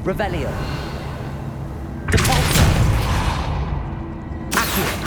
Revelio. Depulso. Accio.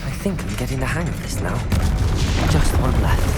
I think I'm getting the hang of this now. Just one left.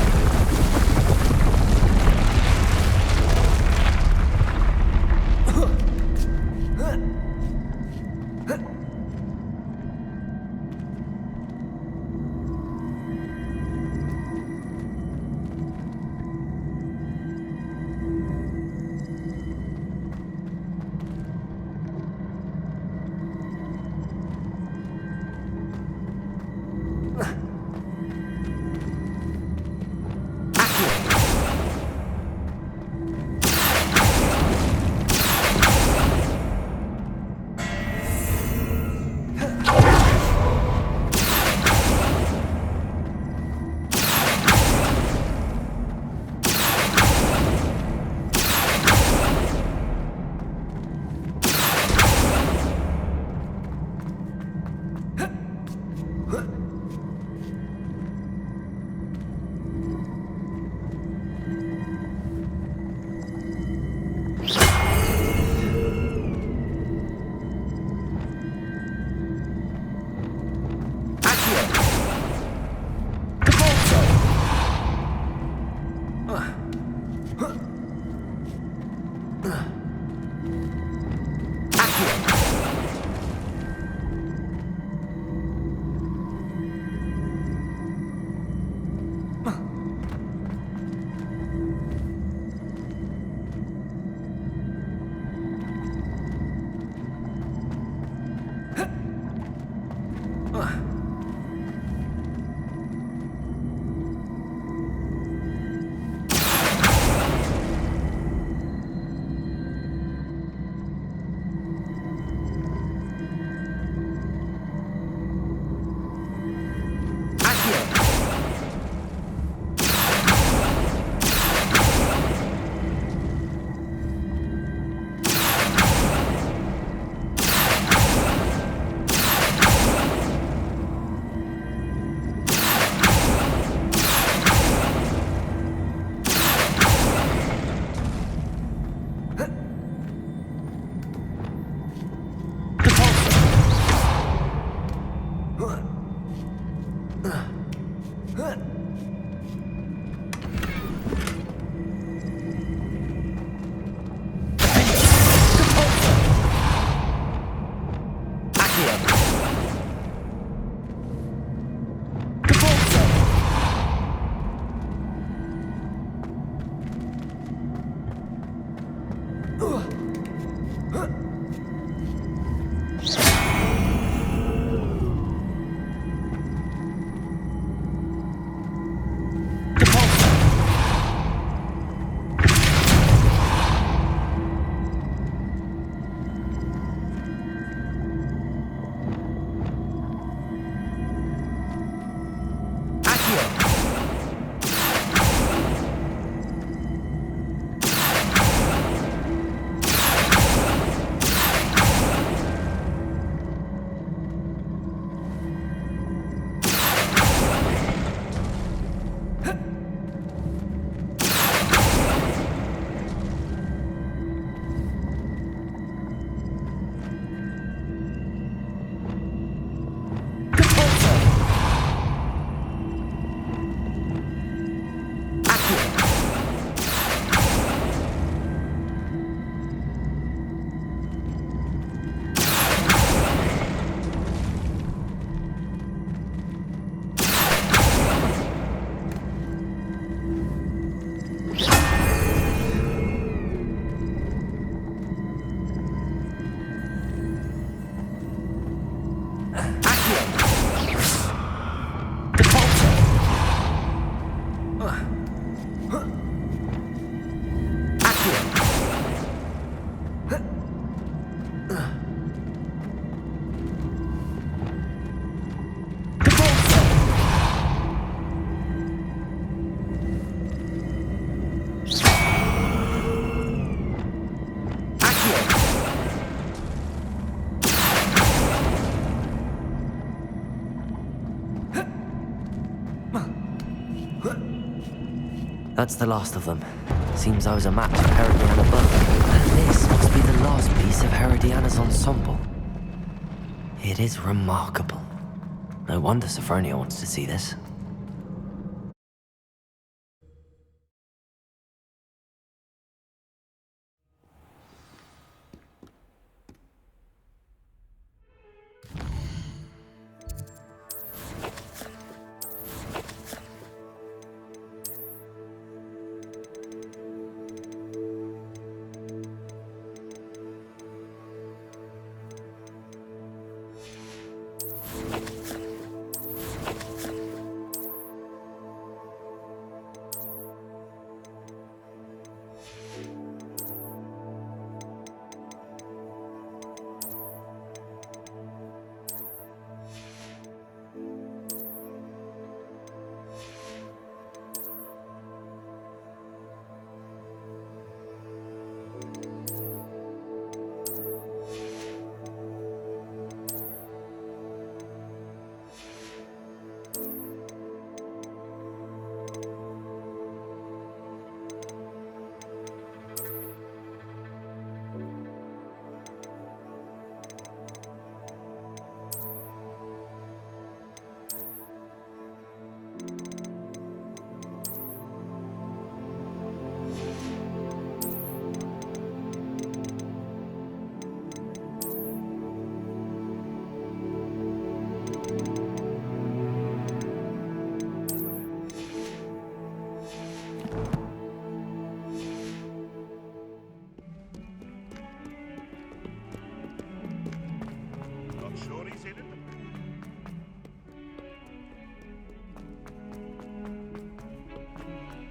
That's the last of them. Seems I was a match for Herodiana both. And this must be the last piece of Herodiana's ensemble. It is remarkable. No wonder Sophronia wants to see this.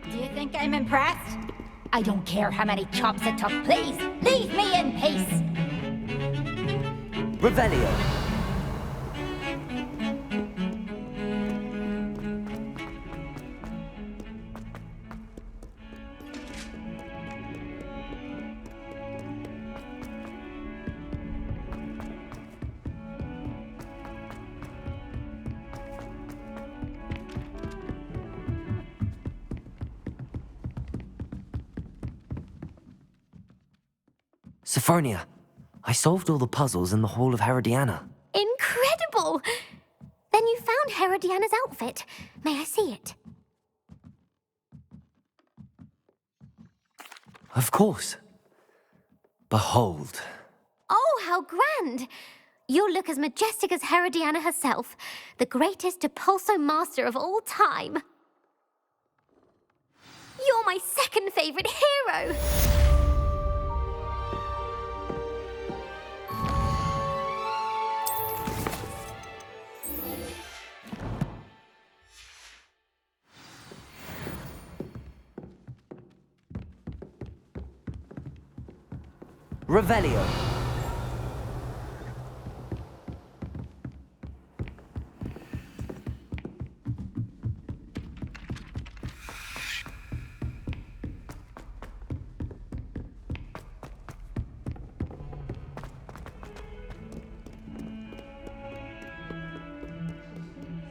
Do you think I'm impressed? I don't care how many chops it took. Please, leave me in peace! Revelio. Sophronia, I solved all the puzzles in the Hall of Herodiana. Incredible! Then you found Herodiana's outfit. May I see it? Of course. Behold. Oh, how grand! You'll look as majestic as Herodiana herself, the greatest Depulso master of all time. You're my second favorite hero! Revelio.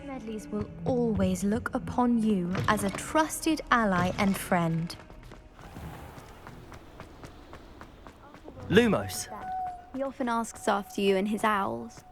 Medleys will always look upon you as a trusted ally and friend. Lumos. He often asks after you and his owls.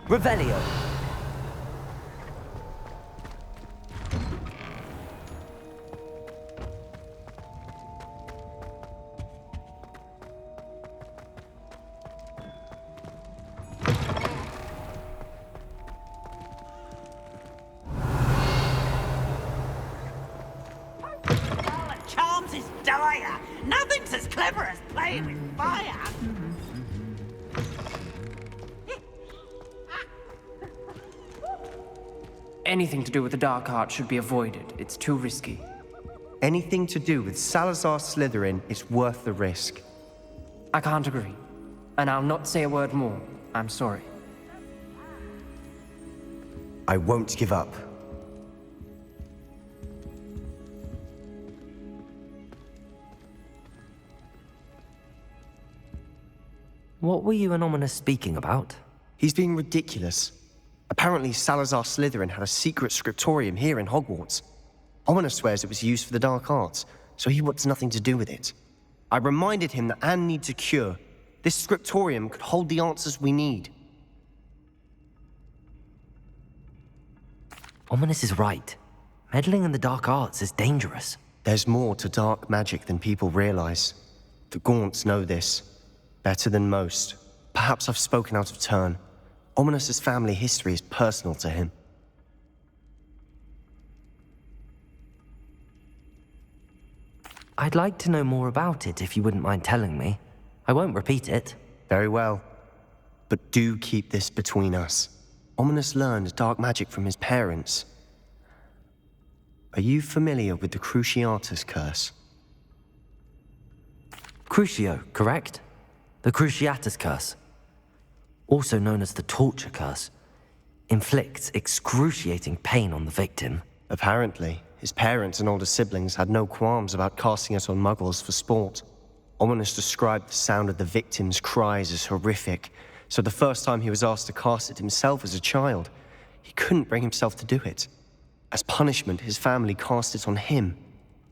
Revelio. Charms is dire. Nothing's as clever as playing with fire. Anything to do with the dark art should be avoided. It's too risky. Anything to do with Salazar Slytherin is worth the risk. I can't agree. And I'll not say a word more. I'm sorry. I won't give up. What were you and Ominous speaking about? He's being ridiculous. Apparently, Salazar Slytherin had a secret scriptorium here in Hogwarts. Ominous swears it was used for the dark arts, so he wants nothing to do with it. I reminded him that Anne needs a cure. This scriptorium could hold the answers we need. Ominous is right. Meddling in the dark arts is dangerous. There's more to dark magic than people realize. The Gaunts know this. Better than most. Perhaps I've spoken out of turn. Ominous's family history is personal to him. I'd like to know more about it if you wouldn't mind telling me. I won't repeat it. Very well. But do keep this between us. Ominous learned dark magic from his parents. Are you familiar with the Cruciatus Curse? Crucio, correct? The Cruciatus Curse, also known as the Torture Curse, inflicts excruciating pain on the victim. Apparently, his parents and older siblings had no qualms about casting it on muggles for sport. Ominous described the sound of the victim's cries as horrific, so the first time he was asked to cast it himself as a child, he couldn't bring himself to do it. As punishment, his family cast it on him.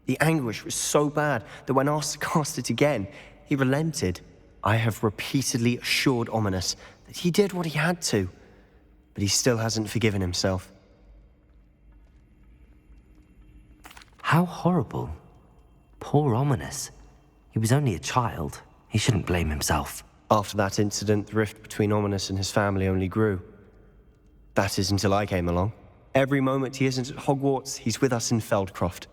The anguish was so bad that when asked to cast it again, he relented. I have repeatedly assured Ominous that he did what he had to, but he still hasn't forgiven himself. How horrible. Poor Ominous. He was only a child. He shouldn't blame himself. After that incident, the rift between Ominous and his family only grew. That is until I came along. Every moment he isn't at Hogwarts, he's with us in Feldcroft.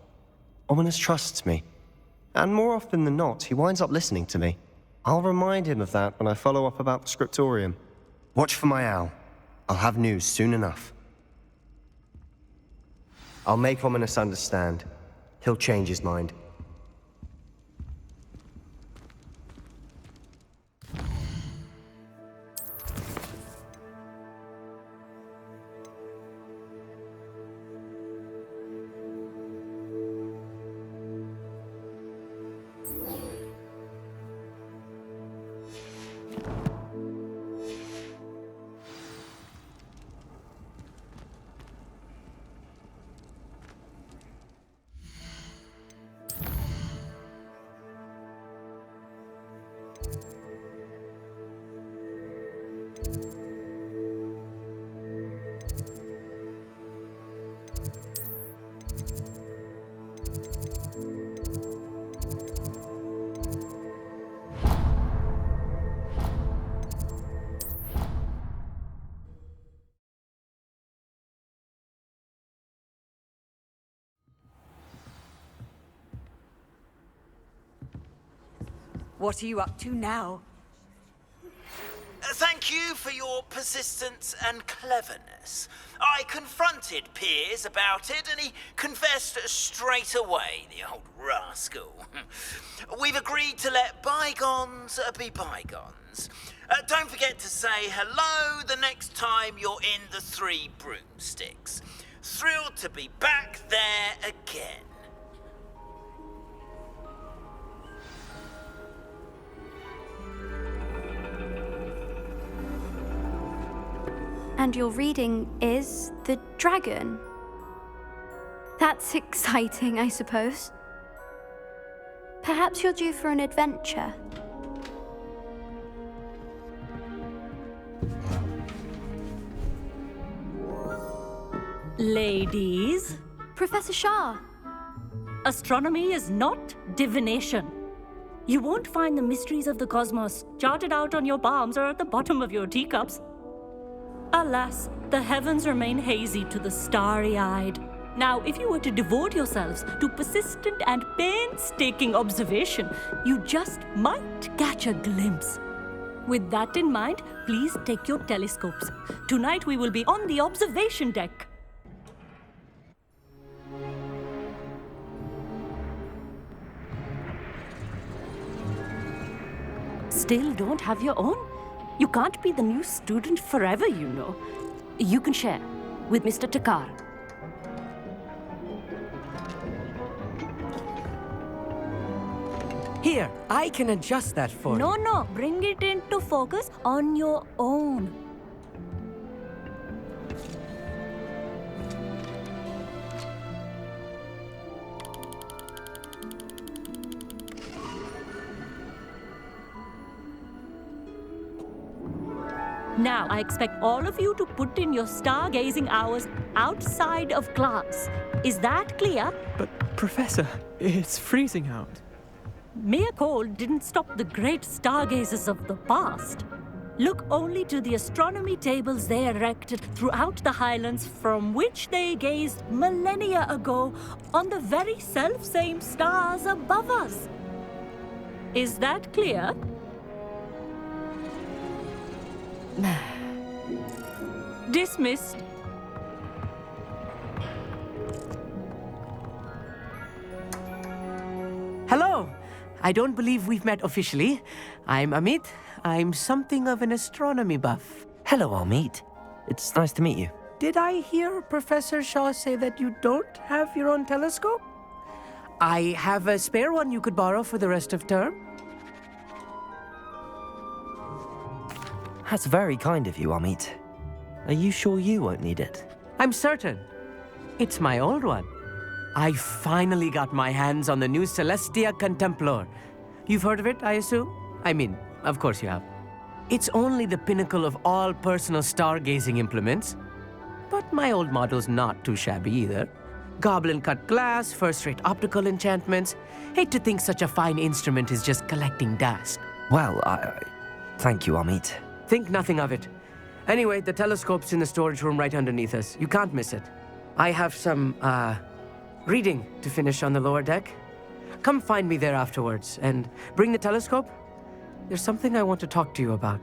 Ominous trusts me. And more often than not, he winds up listening to me. I'll remind him of that when I follow up about the scriptorium. Watch for my owl. I'll have news soon enough. I'll make Ominous understand. He'll change his mind. What are you up to now? Thank you for your persistence and cleverness. I confronted Piers about it, and he confessed straight away, the old rascal. We've agreed to let bygones be bygones. Don't forget to say hello the next time you're in the Three Broomsticks. Thrilled to be back there again. And your reading is the dragon. That's exciting, I suppose. Perhaps you're due for an adventure. Ladies, Professor Shah. astronomy is not divination. You won't find the mysteries of the cosmos charted out on your palms or at the bottom of your teacups. Alas, the heavens remain hazy to the starry-eyed. Now, if you were to devote yourselves to persistent and painstaking observation, you just might catch a glimpse. With that in mind, please take your telescopes. Tonight we will be on the observation deck. Still don't have your own? You can't be the new student forever, you know. You can share with Mr. Takar. Here, I can adjust that for you. No, bring it into focus on your own. Now, I expect all of you to put in your stargazing hours outside of class. Is that clear? But, Professor, it's freezing out. Mere cold didn't stop the great stargazers of the past. Look only to the astronomy tables they erected throughout the highlands from which they gazed millennia ago on the very self-same stars above us. Is that clear? Dismissed. Hello. I don't believe we've met officially. I'm Amit. I'm something of an astronomy buff. Hello, Amit. It's nice to meet you. Did I hear Professor Shaw say that you don't have your own telescope? I have a spare one you could borrow for the rest of term. That's very kind of you, Amit. Are you sure you won't need it? I'm certain. It's my old one. I finally got my hands on the new Celestia Contemplar. You've heard of it, I assume? I mean, of course you have. It's only the pinnacle of all personal stargazing implements. But my old model's not too shabby either. Goblin-cut glass, first-rate optical enchantments. Hate to think such a fine instrument is just collecting dust. Well, thank you, Amit. Think nothing of it. Anyway, the telescope's in the storage room right underneath us. You can't miss it. I have some, reading to finish on the lower deck. Come find me there afterwards, and bring the telescope. There's something I want to talk to you about.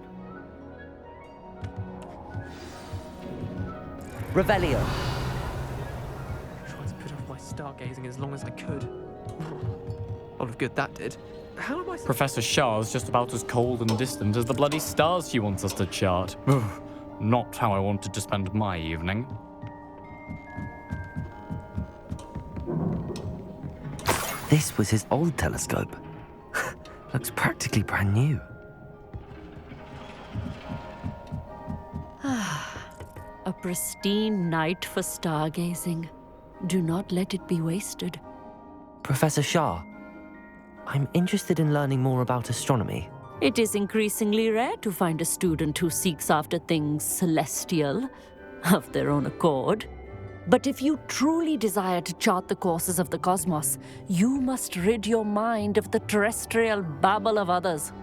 Revelio. Tried to put off my stargazing as long as I could. A lot of good that did. How am I... Professor Shah's just about as cold and distant as the bloody stars she wants us to chart. Not how I wanted to spend my evening. This was his old telescope. Looks practically brand new. A pristine night for stargazing. Do not let it be wasted. Professor Shah, I'm interested in learning more about astronomy. It is increasingly rare to find a student who seeks after things celestial, of their own accord. But if you truly desire to chart the courses of the cosmos, you must rid your mind of the terrestrial babble of others.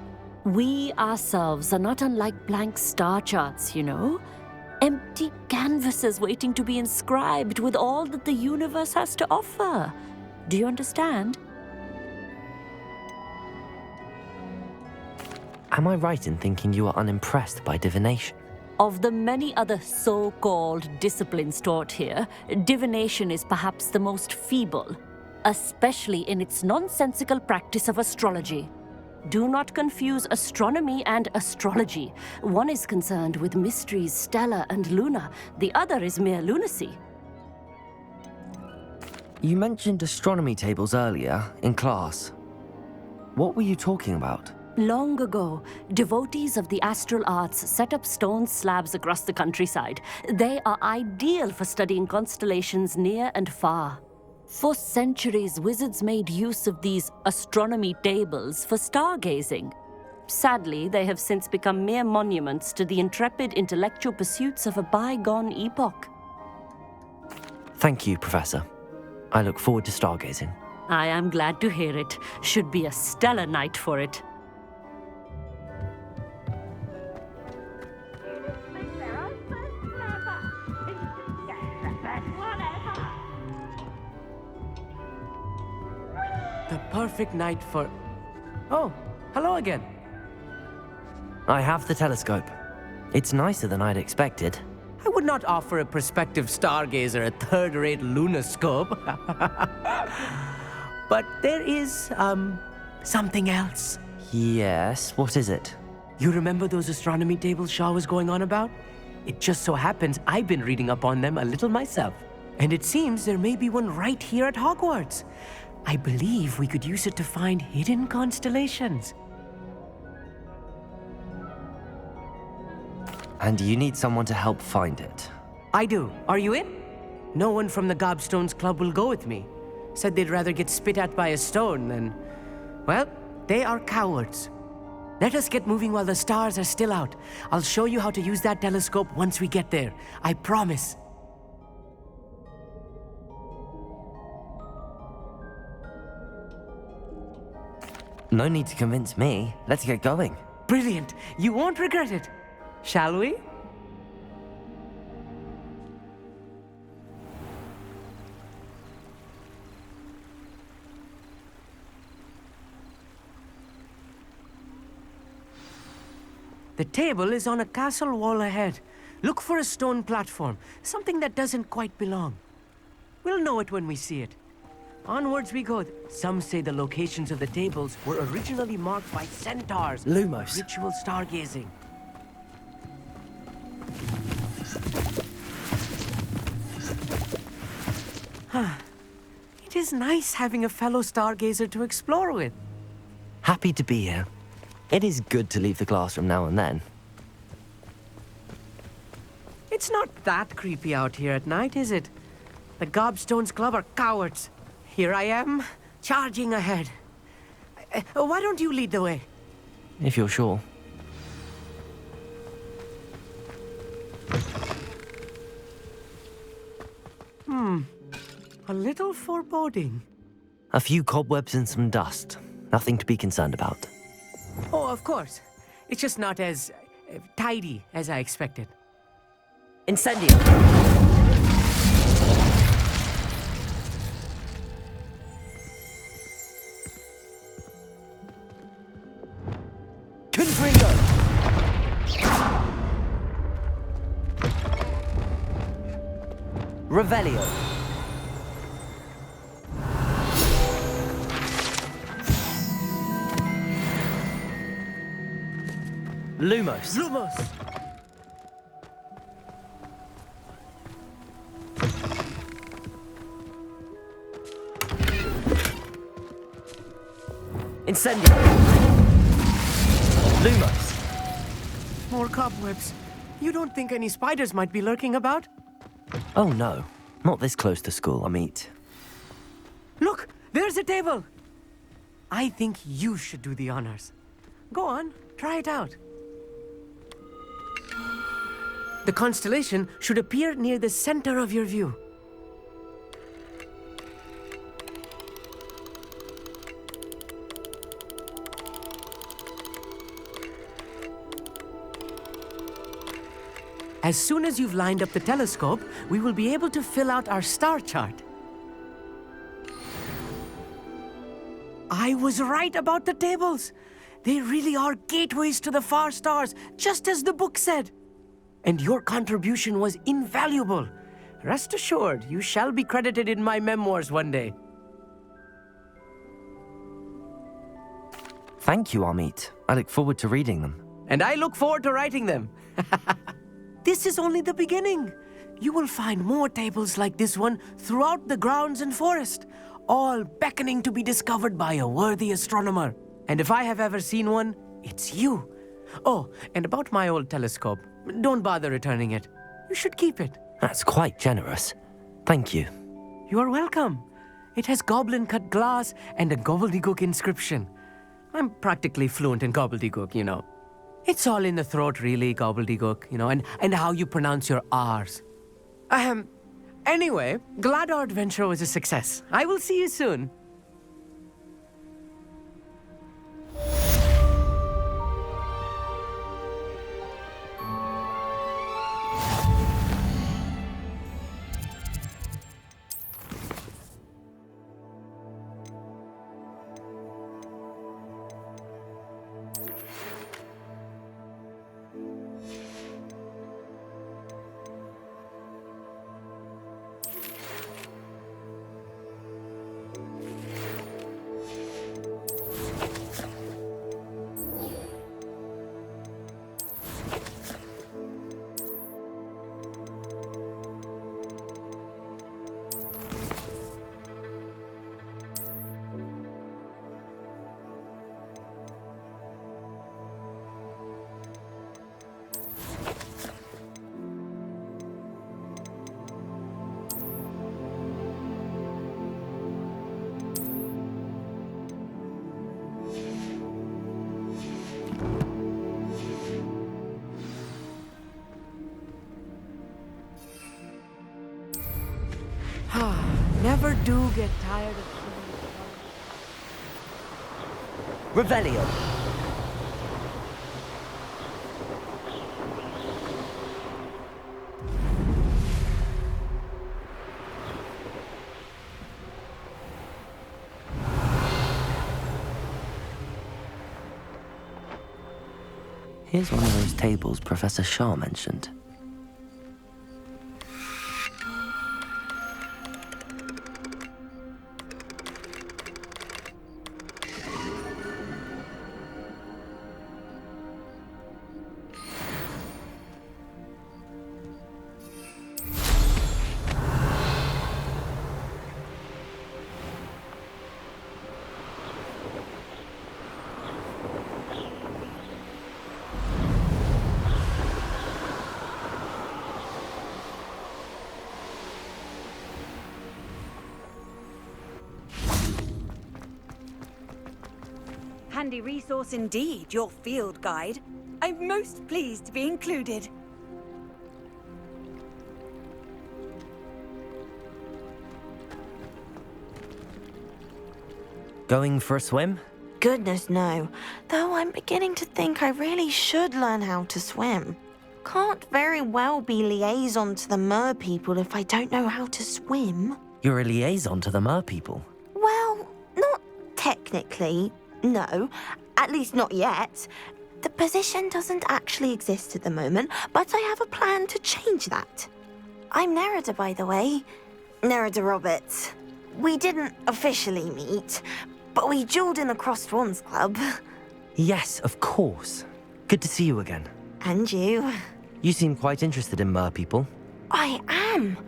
We ourselves are not unlike blank star charts, you know. Empty canvases waiting to be inscribed with all that the universe has to offer. Do you understand? Am I right in thinking you are unimpressed by divination? Of the many other so-called disciplines taught here, divination is perhaps the most feeble, especially in its nonsensical practice of astrology. Do not confuse astronomy and astrology. One is concerned with mysteries stellar and lunar, the other is mere lunacy. You mentioned astronomy tables earlier, in class. What were you talking about? Long ago, devotees of the astral arts set up stone slabs across the countryside. They are ideal for studying constellations near and far. For centuries, wizards made use of these astronomy tables for stargazing. Sadly, they have since become mere monuments to the intrepid intellectual pursuits of a bygone epoch. Thank you, Professor. I look forward to stargazing. I am glad to hear it. Should be a stellar night for it. The perfect night for... Oh, hello again. I have the telescope. It's nicer than I'd expected. I would not offer a prospective stargazer a third-rate lunoscope. But there is, something else. Yes, what is it? You remember those astronomy tables Shaw was going on about? It just so happens I've been reading up on them a little myself. And it seems there may be one right here at Hogwarts. I believe we could use it to find hidden constellations. And you need someone to help find it. I do. Are you in? No one from the Gobstones Club will go with me. Said they'd rather get spit at by a stone than... Well, they are cowards. Let us get moving while the stars are still out. I'll show you how to use that telescope once we get there. I promise. No need to convince me. Let's get going. Brilliant. You won't regret it. Shall we? The table is on a castle wall ahead. Look for a stone platform, something that doesn't quite belong. We'll know it when we see it. Onwards we go. Some say the locations of the tables were originally marked by centaurs. Lumos. Ritual stargazing. It is nice having a fellow stargazer to explore with. Happy to be here. It is good to leave the classroom now and then. It's not that creepy out here at night, is it? The Gobstones Club are cowards. Here I am, charging ahead. Why don't you lead the way? If you're sure. A little foreboding. A few cobwebs and some dust. Nothing to be concerned about. Oh, of course. It's just not as tidy as I expected. Incendio! Confringo! Revelio! Lumos! Lumos! Incendio! Lumos! More cobwebs. You don't think any spiders might be lurking about? Oh no, not this close to school, I mean. Look, there's a table. I think you should do the honors. Go on, try it out. The constellation should appear near the center of your view. As soon as you've lined up the telescope, we will be able to fill out our star chart. I was right about the tables. They really are gateways to the far stars, just as the book said. And your contribution was invaluable. Rest assured, you shall be credited in my memoirs one day. Thank you, Amit. I look forward to reading them. And I look forward to writing them. This is only the beginning. You will find more tables like this one throughout the grounds and forest, all beckoning to be discovered by a worthy astronomer. And if I have ever seen one, it's you. Oh, and about my old telescope, don't bother returning it. You should keep it. That's quite generous. Thank you. You are welcome. It has goblin-cut glass and a gobbledygook inscription. I'm practically fluent in gobbledygook, you know. It's all in the throat, really, gobbledygook, you know, and how you pronounce your R's. Anyway, glad our adventure was a success. I will see you soon. Never do get tired of Revelio. Here's one of those tables Professor Shah mentioned. Handy resource indeed, your field guide. I'm most pleased to be included. Going for a swim? Goodness, no. Though I'm beginning to think I really should learn how to swim. Can't very well be liaison to the mer people if I don't know how to swim. You're a liaison to the mer people. Well, not technically. No, at least not yet. The position doesn't actually exist at the moment, but I have a plan to change that. I'm Nerida, by the way. Nerida Roberts. We didn't officially meet, but we dueled in the Crossed Wands Club. Yes, of course. Good to see you again. And you. You seem quite interested in mer people. I am.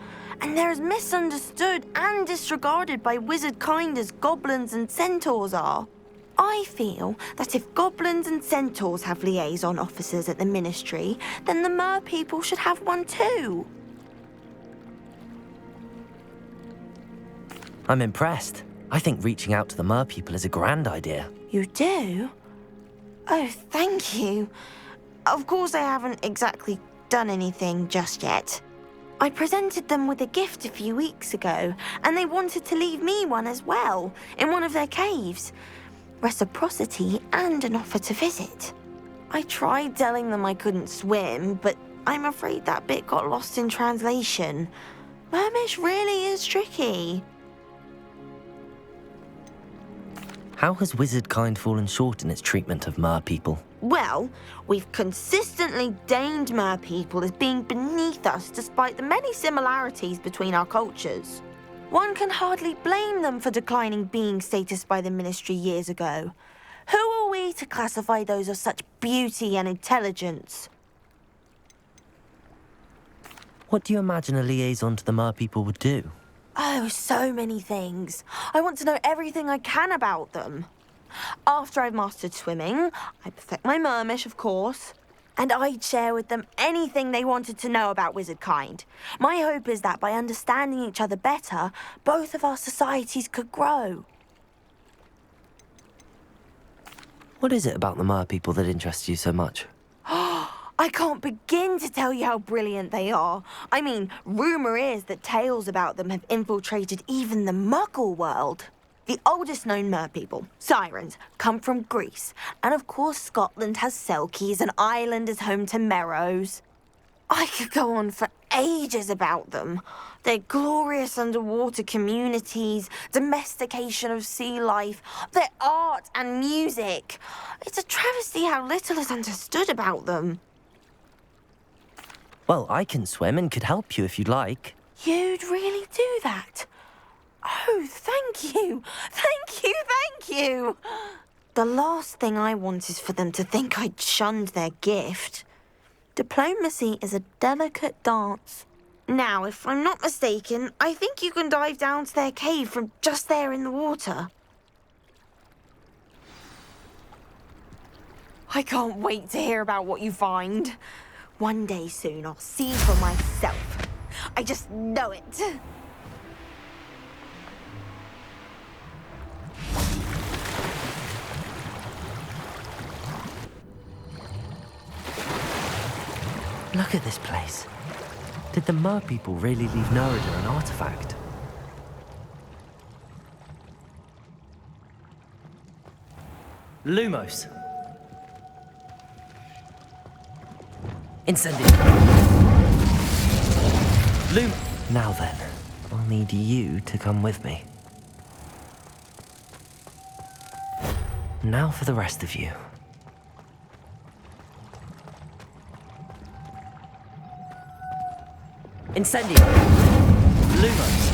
And they're as misunderstood and disregarded by wizard kind as goblins and centaurs are. I feel that if goblins and centaurs have liaison officers at the Ministry, then the mer people should have one too. I'm impressed. I think reaching out to the mer people is a grand idea. You do? Oh, thank you. Of course I haven't exactly done anything just yet. I presented them with a gift a few weeks ago, and they wanted to leave me one as well, in one of their caves. Reciprocity and an offer to visit. I tried telling them I couldn't swim, but I'm afraid that bit got lost in translation. Mermish really is tricky. How has wizardkind fallen short in its treatment of mer people? Well, we've consistently deemed mer people as being beneath us despite the many similarities between our cultures. One can hardly blame them for declining being status by the Ministry years ago. Who are we to classify those of such beauty and intelligence? What do you imagine a liaison to the mer people would do? Oh, so many things. I want to know everything I can about them. After I've mastered swimming, I perfect my mermish, of course, and I'd share with them anything they wanted to know about wizardkind. My hope is that by understanding each other better, both of our societies could grow. What is it about the mer people that interests you so much? I can't begin to tell you how brilliant they are. I mean, rumour is that tales about them have infiltrated even the Muggle world. The oldest known mer people, sirens, come from Greece. And of course Scotland has Selkies and Ireland is home to Merrows. I could go on for ages about them. Their glorious underwater communities, domestication of sea life, their art and music. It's a travesty how little is understood about them. Well, I can swim and could help you if you'd like. You'd really do that? Oh, thank you. Thank you, thank you. The last thing I want is for them to think I'd shunned their gift. Diplomacy is a delicate dance. Now, if I'm not mistaken, I think you can dive down to their cave from just there in the water. I can't wait to hear about what you find. One day soon, I'll see for myself. I just know it. Look at this place. Did the mer people really leave Nerida an artifact? Lumos. Incendio. Now then, I'll need you to come with me. Now for the rest of you. Incendio. Lumos.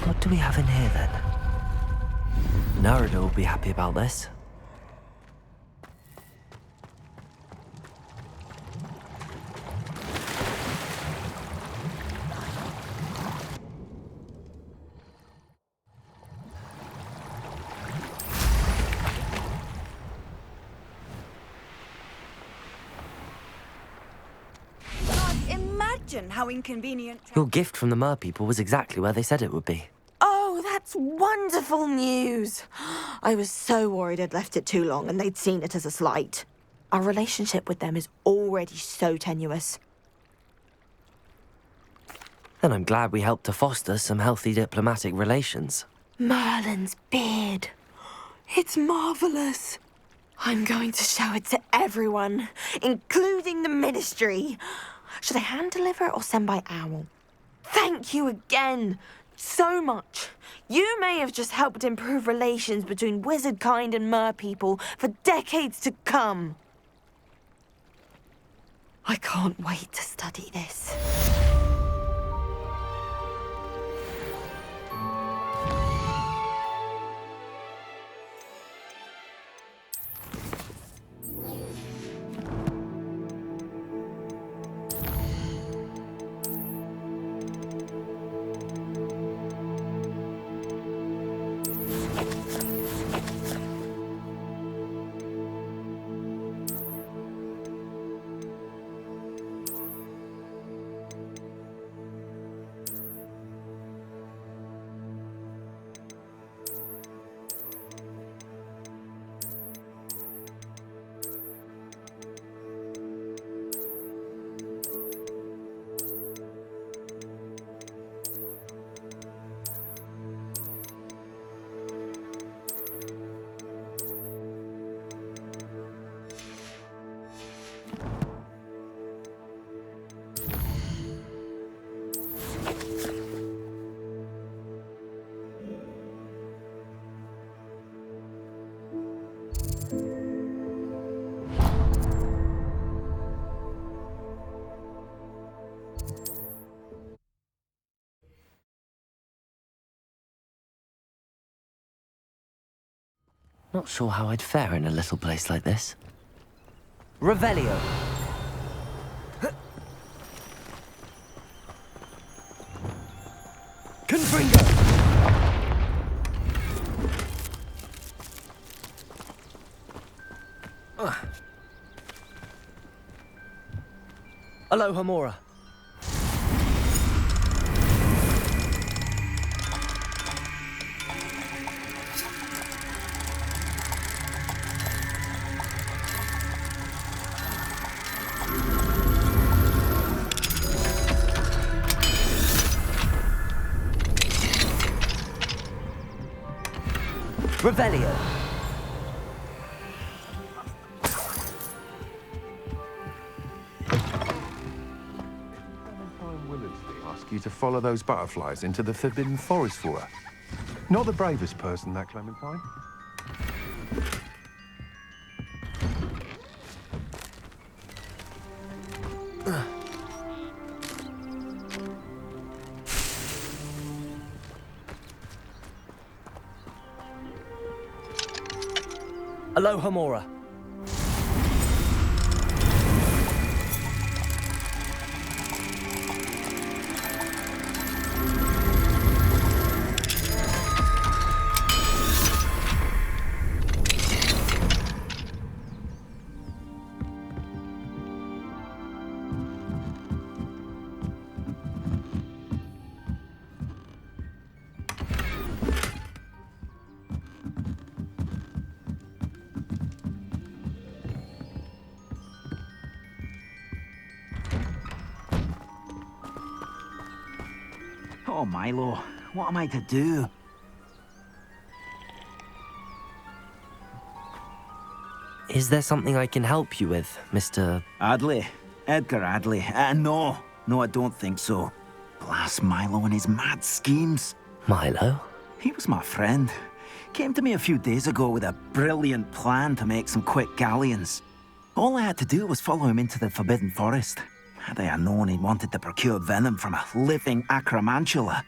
What do we have in here then? Nerida will be happy about this. Can't imagine how inconvenient. Your gift from the mer people was exactly where they said it would be. Oh, that's wonderful news. I was so worried I'd left it too long and they'd seen it as a slight. Our relationship with them is already so tenuous. Then I'm glad we helped to foster some healthy diplomatic relations. Merlin's beard. It's marvellous. I'm going to show it to everyone, including the Ministry. Should I hand deliver or send by owl? Thank you again. So much. You may have just helped improve relations between wizardkind and mer people for decades to come. I can't wait to study this. Not sure how I'd fare in a little place like this. Revelio. Confringo. Aloha Mora. Revelio. Ask you to follow those butterflies into the Forbidden Forest for her. Not the bravest person, that Clementine. Aloha Mora. Oh, Milo, what am I to do? Is there something I can help you with, Mr. Adley? Edgar Adley? No, I don't think so. Blast Milo and his mad schemes. Milo? He was my friend. Came to me a few days ago with a brilliant plan to make some quick galleons. All I had to do was follow him into the Forbidden Forest. Had I known he wanted to procure venom from a living acromantula.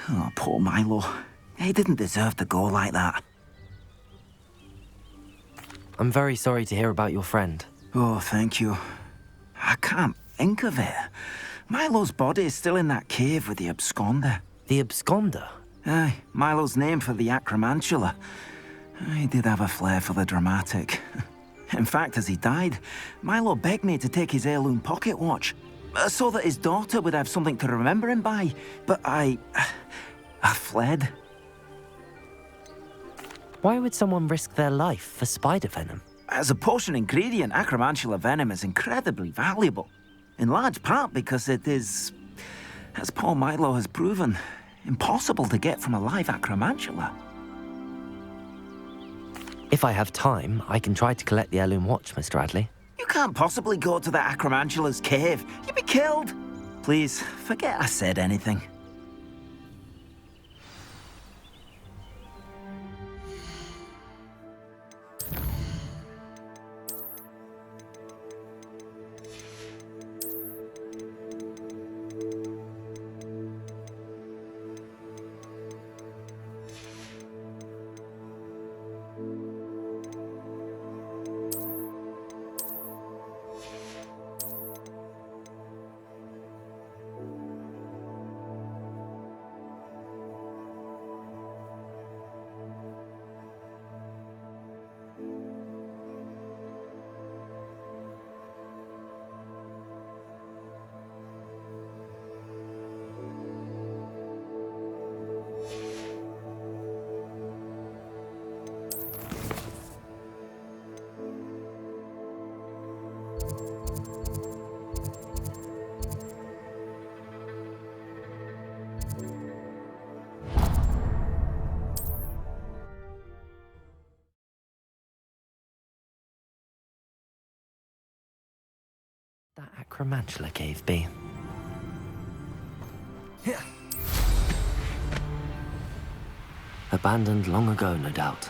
Oh, poor Milo. He didn't deserve to go like that. I'm very sorry to hear about your friend. Oh, thank you. I can't think of it. Milo's body is still in that cave with the absconder. The absconder? Aye, Milo's name for the acromantula. He did have a flair for the dramatic. In fact, as he died, Milo begged me to take his heirloom pocket watch, so that his daughter would have something to remember him by. But I fled. Why would someone risk their life for spider venom? As a potion ingredient, acromantula venom is incredibly valuable. In large part because it is, as poor Milo has proven, impossible to get from a live acromantula. If I have time, I can try to collect the heirloom watch, Mr. Adley. You can't possibly go to the acromantula's cave. You'd be killed. Please, forget I said anything. That acromantula cave be? Abandoned long ago, no doubt.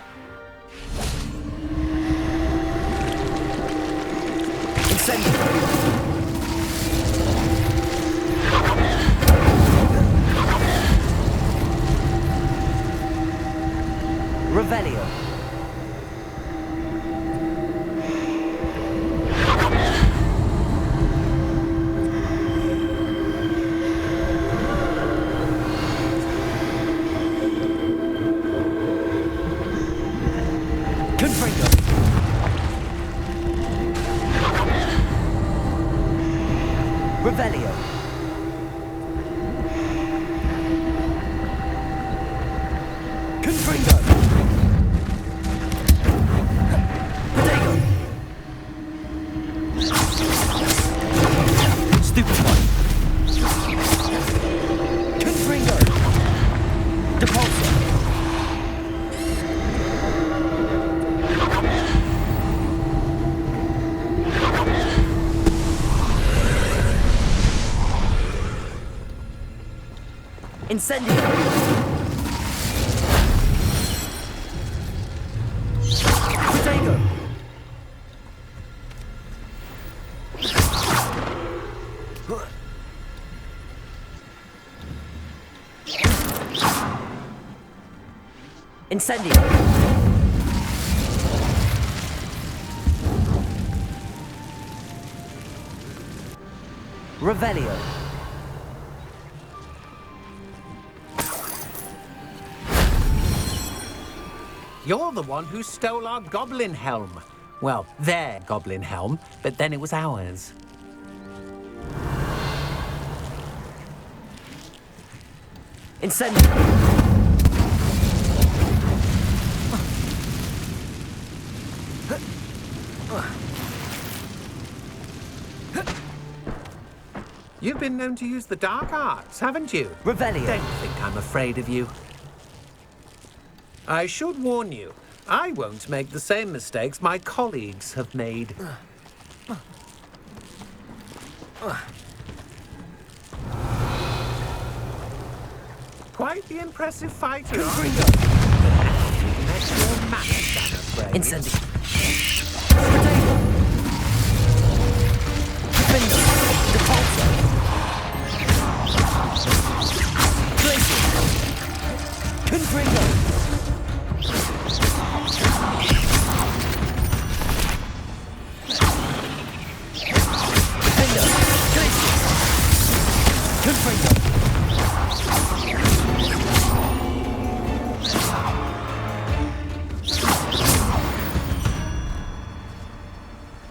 Revelio. Revelio. Confringo. Potato. Stupefy. Confringo. Depulso. Incendio. Potato. Incendio. Revelio. You're the one who stole our goblin helm. Well, their goblin helm, but then it was ours. Incendio. You've been known to use the dark arts, haven't you? Revelio. Don't think I'm afraid of you. I should warn you, I won't make the same mistakes my colleagues have made. Quite the impressive fighter, aren't you? Met your match, I'm afraid. Incendio. Confringo.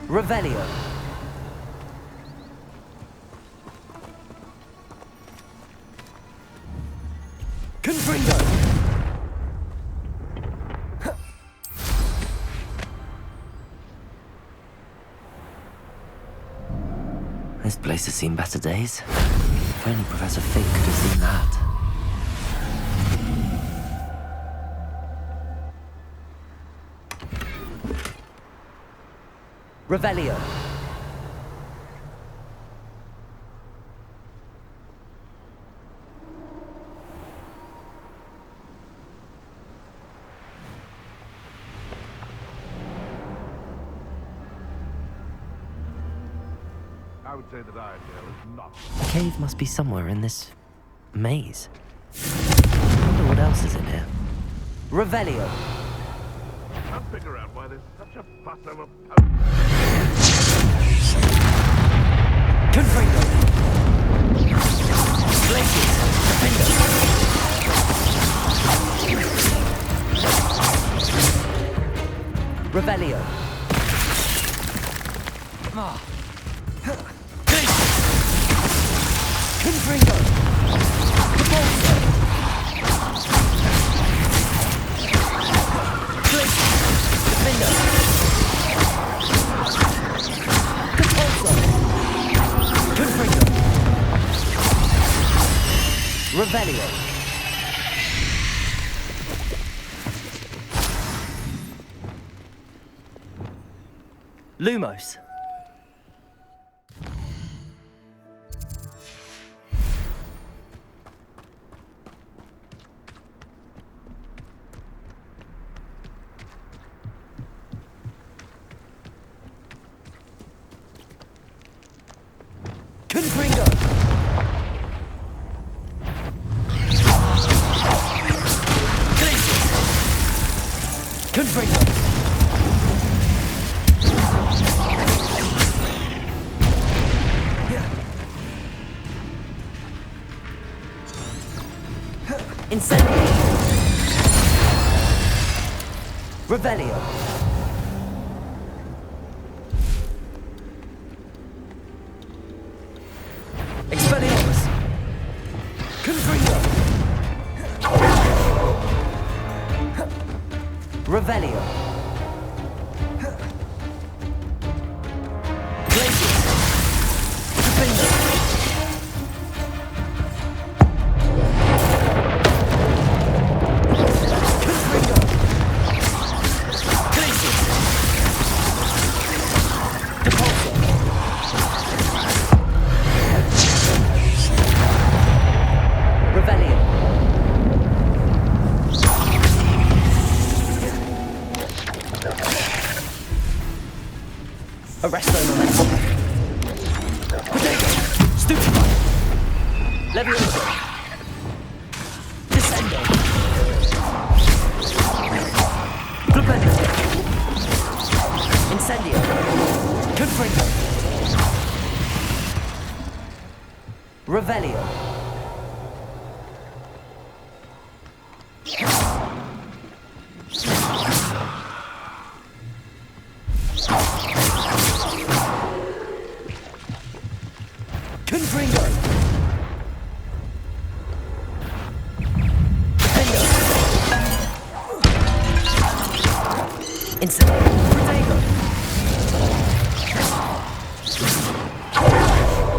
Revelio. Confringo. This place has seen better days. If only Professor Fig could have seen that. Revelio. I would say that Iredale is not. The cave must be somewhere in this maze. I wonder what else is in here. Revelio. Can't figure out why there's such a fuss over Confringo. Glaciers. Defender. Revelio. Confringo. Depulso. Glaciers. Defender. Depulso. Confringo. Revelio. Lumos. Confringo. Glaciers. Confringo. Incendio. Revelio. Expelliarmus! Confringo! Revelio! Glacius! Defender! Confringo! Glacius! Depulso! Revelio! Arresto momentum. Potato! Stupefy! Levioso! Descendo! Flipendo! Incendio! Confringo! Revelio! Confringo! Defendo! Instant! Protego!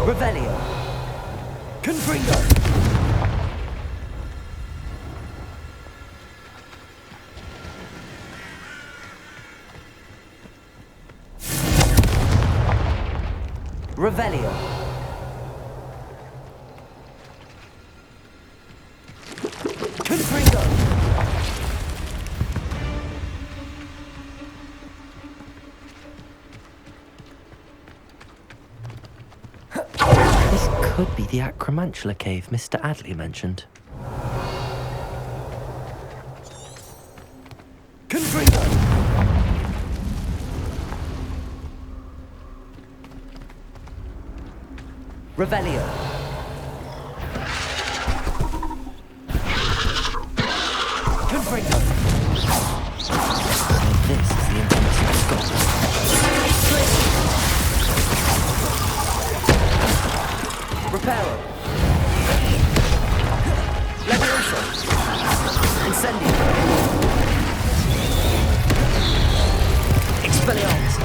Revelio! Confringo! Revelio! Confringo! This could be the Acromantula cave Mr. Adley mentioned. Confringo! Revelio! Confringo! This is the infamous Scott. Reparo! Levioso! Incendio! Expelliarmus!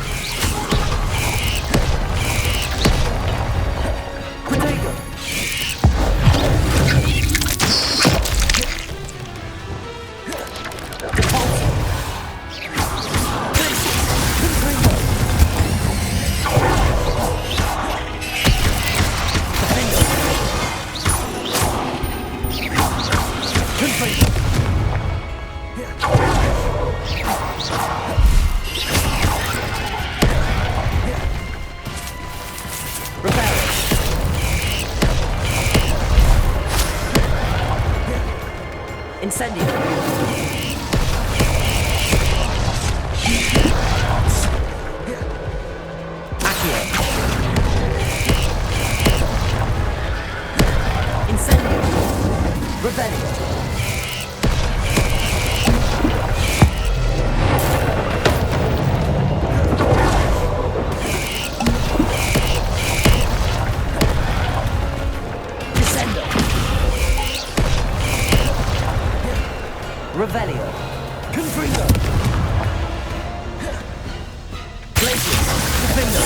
Protego! Depulso! Confringo! Defendo! Confringo! Reparo! Incendio! Accio! Incendio! Revelio! Descendo! Revelio! Confringo! Glacius! Defendo!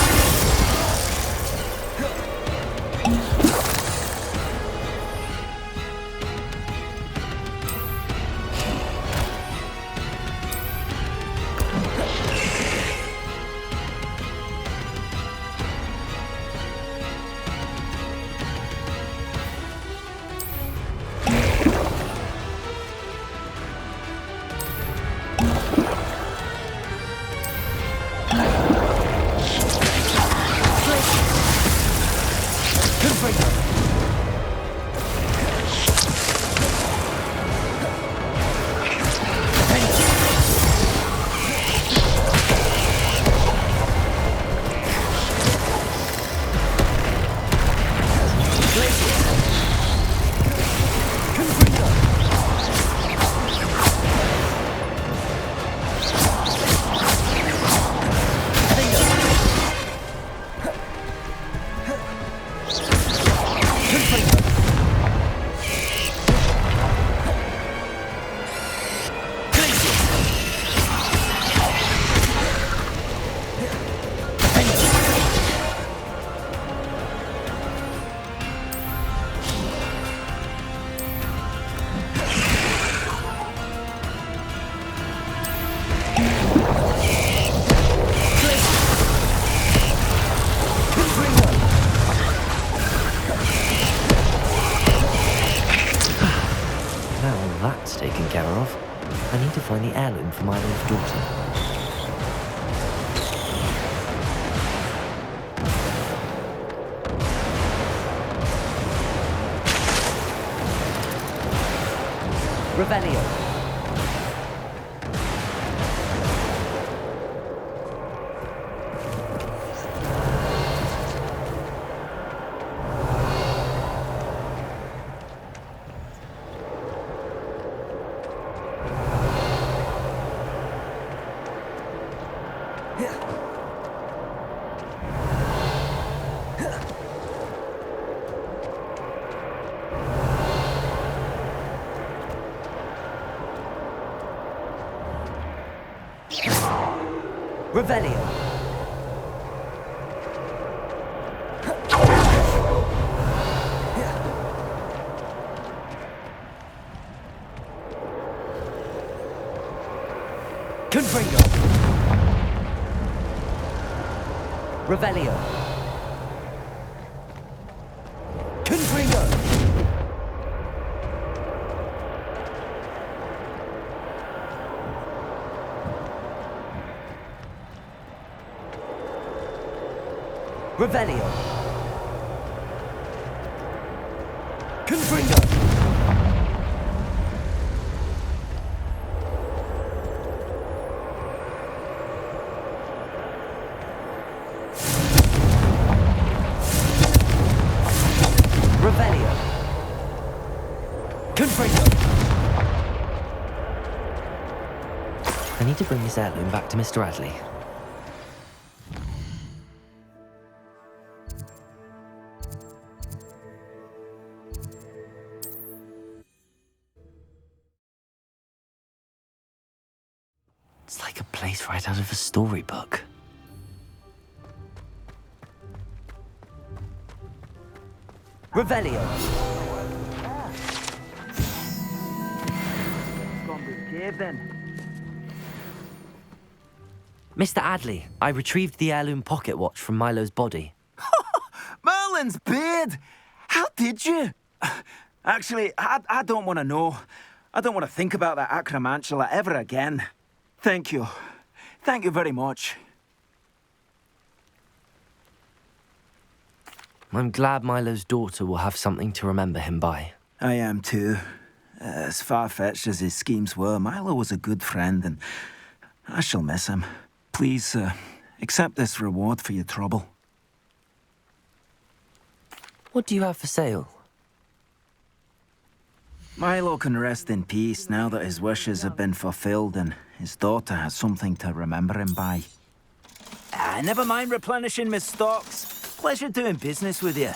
taken care of. I need to find the heirloom for Milo's daughter. Revelio. Revelio. Confringo. Revelio. Confringo. Revelio. Confringo. Revelio. Confringo. I need to bring this heirloom back to Mr. Adley. It's like a place right out of a storybook. Revelio. Mr. Adley, I retrieved the heirloom pocket watch from Milo's body. Merlin's beard! How did you? Actually, I don't want to know. I don't want to think about that acromantula ever again. Thank you. Thank you very much. I'm glad Milo's daughter will have something to remember him by. I am too. As far-fetched as his schemes were, Milo was a good friend, and I shall miss him. Please, accept this reward for your trouble. What do you have for sale? Milo can rest in peace now that his wishes have been fulfilled and his daughter has something to remember him by. Never mind replenishing my stocks. Pleasure doing business with you.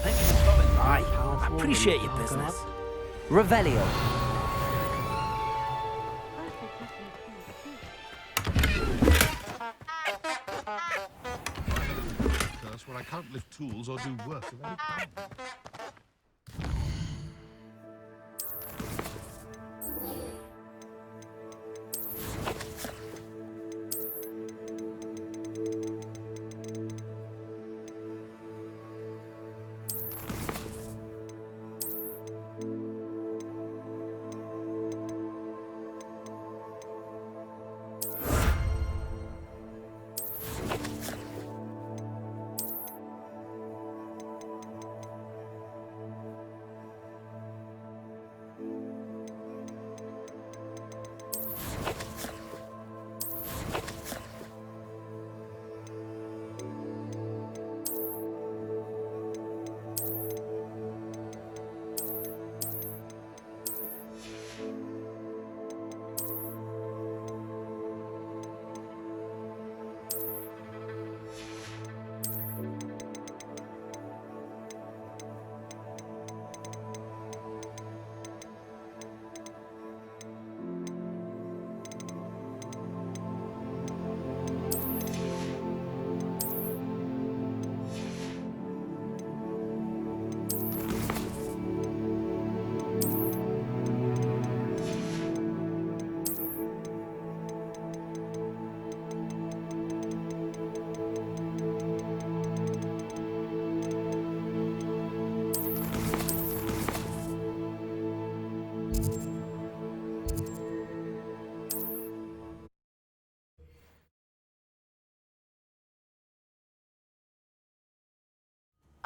Thank you for stopping by. I appreciate your business. Revelio. Where I can't lift tools or do work of any kind.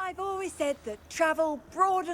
I've always said that travel broadens